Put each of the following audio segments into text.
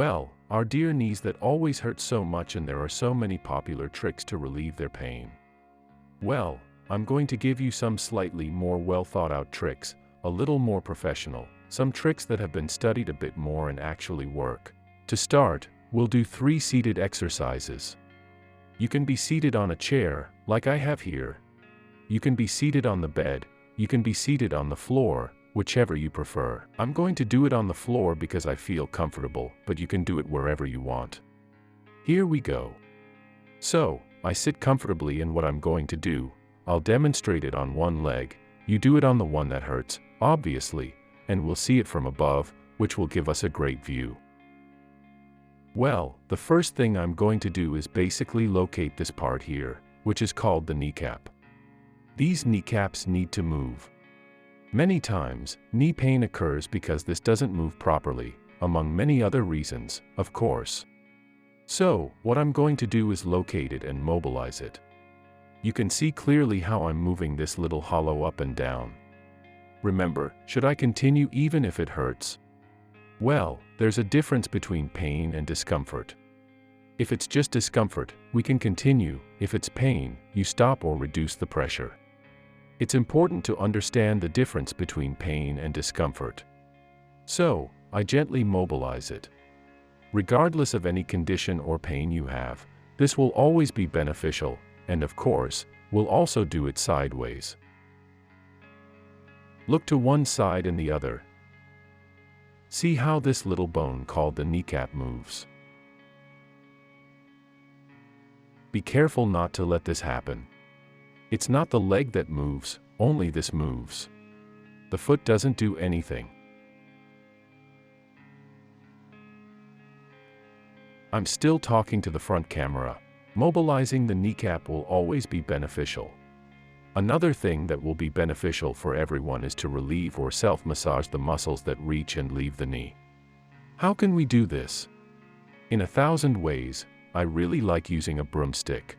Well, our dear knees that always hurt so much, and there are so many popular tricks to relieve their pain. Well, I'm going to give you some slightly more well thought out tricks, a little more professional, some tricks that have been studied a bit more and actually work. To start, we'll do 3 seated exercises. You can be seated on a chair, like I have here. You can be seated on the bed. You can be seated on the floor, whichever you prefer. I'm going to do it on the floor because I feel comfortable, but you can do it wherever you want. Here we go. So, I sit comfortably, and what I'm going to do, I'll demonstrate it on one leg. You do it on the one that hurts, obviously, and we'll see it from above, which will give us a great view. Well, the first thing I'm going to do is basically locate this part here, which is called the kneecap. These kneecaps need to move. Many times, knee pain occurs because this doesn't move properly, among many other reasons, of course. So, what I'm going to do is locate it and mobilize it. You can see clearly how I'm moving this little hollow up and down. Remember, should I continue even if it hurts? Well, there's a difference between pain and discomfort. If it's just discomfort, we can continue. If it's pain, you stop or reduce the pressure. It's important to understand the difference between pain and discomfort. So, I gently mobilize it. Regardless of any condition or pain you have, this will always be beneficial, and of course, we'll also do it sideways. Look to one side and the other. See how this little bone called the kneecap moves. Be careful not to let this happen. It's not the leg that moves, only this moves. The foot doesn't do anything. I'm still talking to the front camera. Mobilizing the kneecap will always be beneficial. Another thing that will be beneficial for everyone is to relieve or self-massage the muscles that reach and leave the knee. How can we do this? In 1,000 ways. I really like using a broomstick.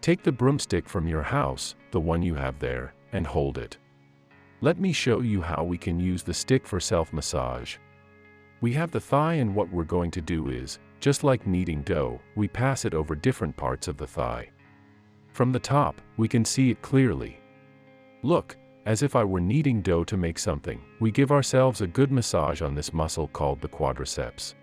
Take the broomstick from your house, the one you have there, and hold it. Let me show you how we can use the stick for self-massage. We have the thigh, and what we're going to do is, just like kneading dough, we pass it over different parts of the thigh. From the top, we can see it clearly. Look, as if I were kneading dough to make something, we give ourselves a good massage on this muscle called the quadriceps.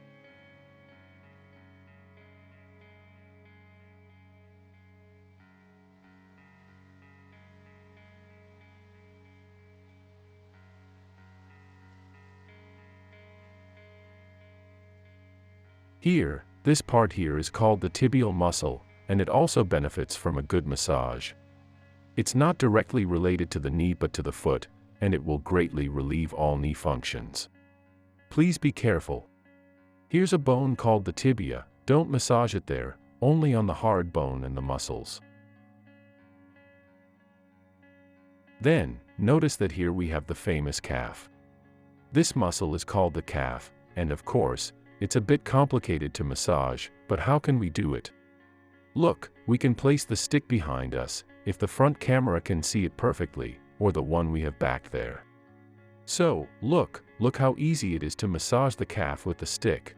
Here, this part here is called the tibial muscle, and it also benefits from a good massage. It's not directly related to the knee but to the foot, and it will greatly relieve all knee functions. Please be careful. Here's a bone called the tibia. Don't massage it there, only on the hard bone and the muscles. Then, notice that here we have the famous calf. This muscle is called the calf, and of course, it's a bit complicated to massage, but how can we do it? Look, we can place the stick behind us, if the front camera can see it perfectly, or the one we have back there. So, look how easy it is to massage the calf with the stick.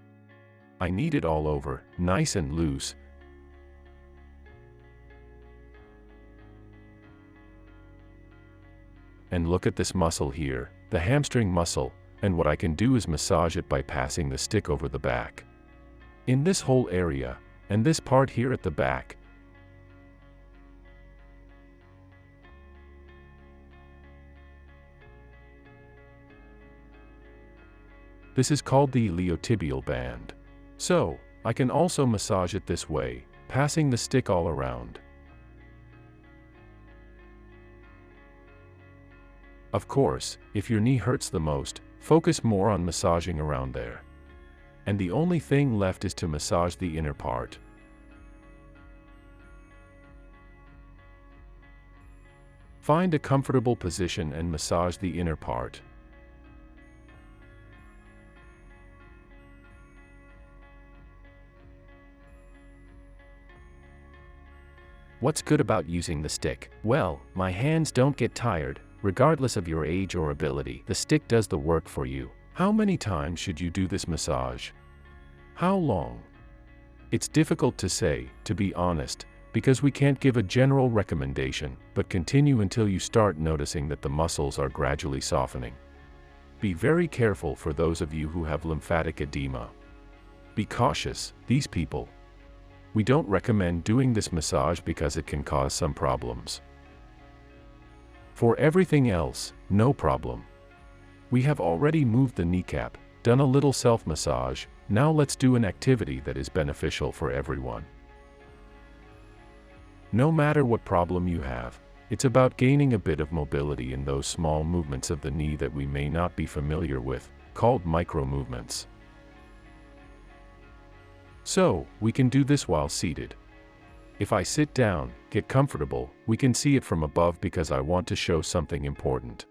I knead it all over, nice and loose. And look at this muscle here, the hamstring muscle. And what I can do is massage it by passing the stick over the back. In this whole area, and this part here at the back. This is called the iliotibial band. So, I can also massage it this way, passing the stick all around. Of course, if your knee hurts the most, focus more on massaging around there. And the only thing left is to massage the inner part. Find a comfortable position and massage the inner part. What's good about using the stick? Well, my hands don't get tired. Regardless of your age or ability, the stick does the work for you. How many times should you do this massage? How long? It's difficult to say, to be honest, because we can't give a general recommendation, but continue until you start noticing that the muscles are gradually softening. Be very careful for those of you who have lymphatic edema. Be cautious, these people. We don't recommend doing this massage because it can cause some problems. For everything else, no problem. We have already moved the kneecap, done a little self-massage, now let's do an activity that is beneficial for everyone. No matter what problem you have, it's about gaining a bit of mobility in those small movements of the knee that we may not be familiar with, called micro-movements. So, we can do this while seated. If I sit down, get comfortable, we can see it from above because I want to show something important.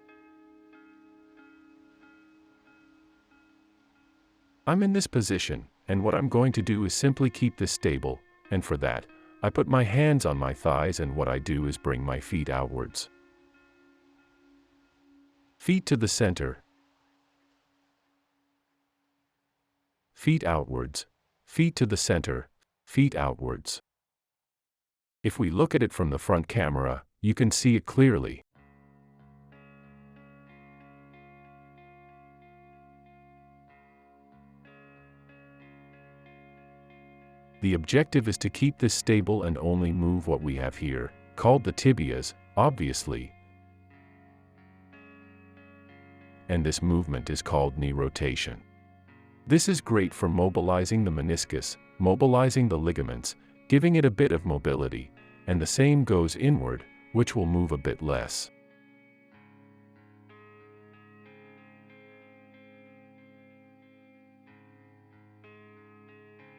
I'm in this position, and what I'm going to do is simply keep this stable, and for that, I put my hands on my thighs, and what I do is bring my feet outwards. Feet to the center. Feet outwards. Feet to the center. Feet outwards. If we look at it from the front camera, you can see it clearly. The objective is to keep this stable and only move what we have here, called the tibias, obviously. And this movement is called knee rotation. This is great for mobilizing the meniscus, mobilizing the ligaments, giving it a bit of mobility, and the same goes inward, which will move a bit less.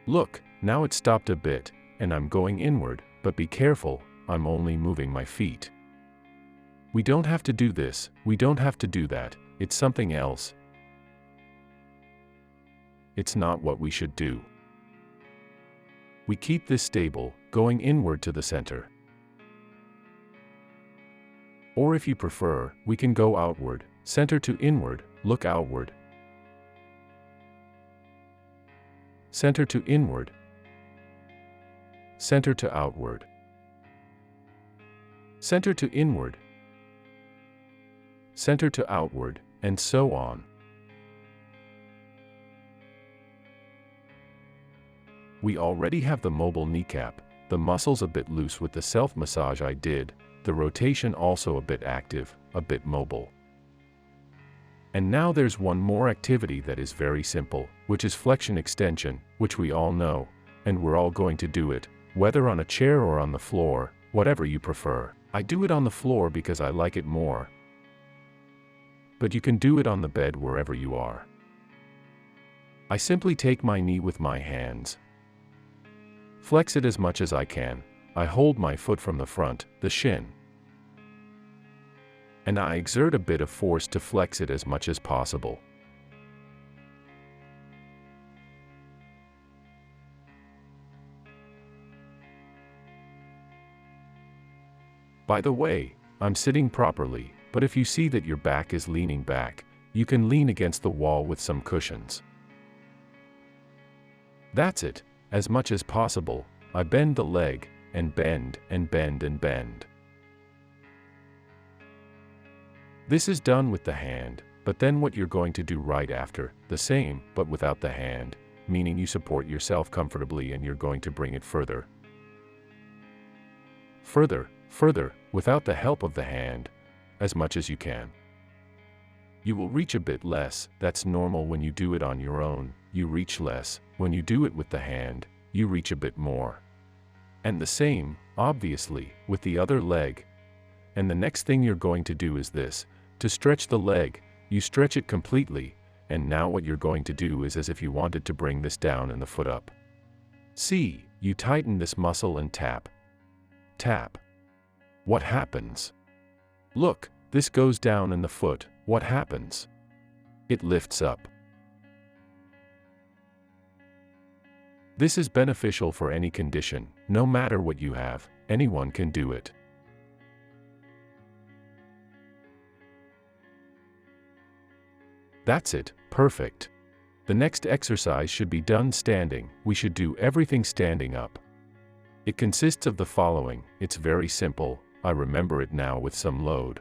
Look, now it stopped a bit, and I'm going inward, but be careful, I'm only moving my feet. We don't have to do this, we don't have to do that, it's something else. It's not what we should do. We keep this stable, going inward to the center. Or if you prefer, we can go outward, center to inward, look outward. Center to inward. Center to outward. Center to inward. Center to outward, and so on. We already have the mobile kneecap, the muscles a bit loose with the self-massage I did, the rotation also a bit active, a bit mobile. And now there's one more activity that is very simple, which is flexion extension, which we all know, and we're all going to do it, whether on a chair or on the floor, whatever you prefer. I do it on the floor because I like it more. But you can do it on the bed wherever you are. I simply take my knee with my hands. Flex it as much as I can. I hold my foot from the front, the shin. And I exert a bit of force to flex it as much as possible. By the way, I'm sitting properly, but if you see that your back is leaning back, you can lean against the wall with some cushions. That's it, as much as possible, I bend the leg, and bend, and bend, and bend. This is done with the hand, but then what you're going to do right after, the same, but without the hand, meaning you support yourself comfortably and you're going to bring it further. Further, further, without the help of the hand, as much as you can. You will reach a bit less, that's normal when you do it on your own, you reach less, when you do it with the hand, you reach a bit more. And the same, obviously, with the other leg. And the next thing you're going to do is this. To stretch the leg, you stretch it completely, and now what you're going to do is as if you wanted to bring this down and the foot up. See, you tighten this muscle and tap. Tap. What happens? Look, this goes down and the foot, what happens? It lifts up. This is beneficial for any condition, no matter what you have, anyone can do it. That's it, perfect. The next exercise should be done standing. We should do everything standing up. It consists of the following. It's very simple. I remember it now with some load.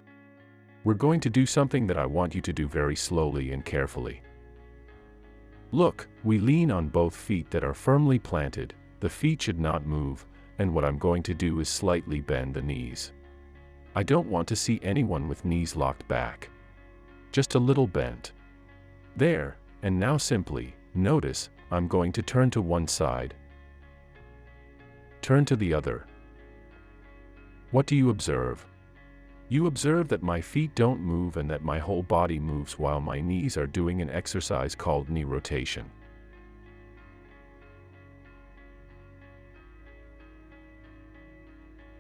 We're going to do something that I want you to do very slowly and carefully. Look, we lean on both feet that are firmly planted. The feet should not move, and what I'm going to do is slightly bend the knees. I don't want to see anyone with knees locked back. Just a little bent. There, and now simply, notice, I'm going to turn to one side. Turn to the other. What do you observe? You observe that my feet don't move and that my whole body moves while my knees are doing an exercise called knee rotation.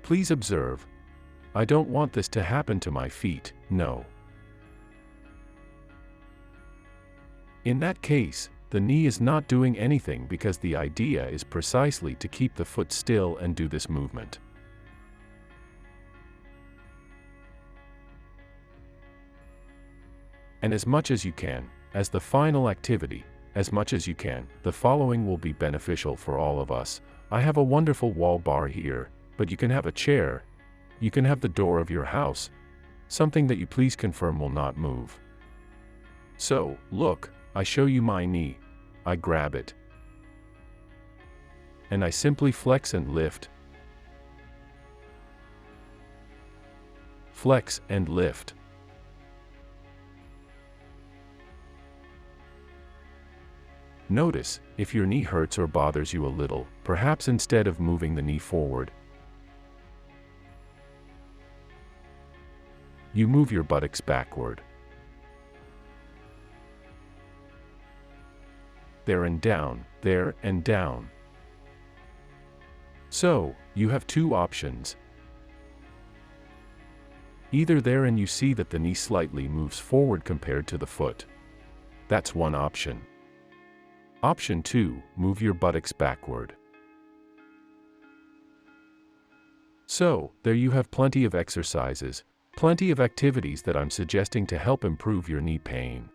Please observe. I don't want this to happen to my feet, no. In that case, the knee is not doing anything because the idea is precisely to keep the foot still and do this movement. And as much as you can, as the final activity, as much as you can, the following will be beneficial for all of us. I have a wonderful wall bar here, but you can have a chair. You can have the door of your house. Something that you please confirm will not move. So, look, I show you my knee. I grab it. And I simply flex and lift. Flex and lift. Notice, if your knee hurts or bothers you a little, perhaps instead of moving the knee forward, you move your buttocks backward. There and down, there and down. So, you have two options. Either there and you see that the knee slightly moves forward compared to the foot. That's one option. Option 2, move your buttocks backward. So, there you have plenty of exercises, plenty of activities that I'm suggesting to help improve your knee pain.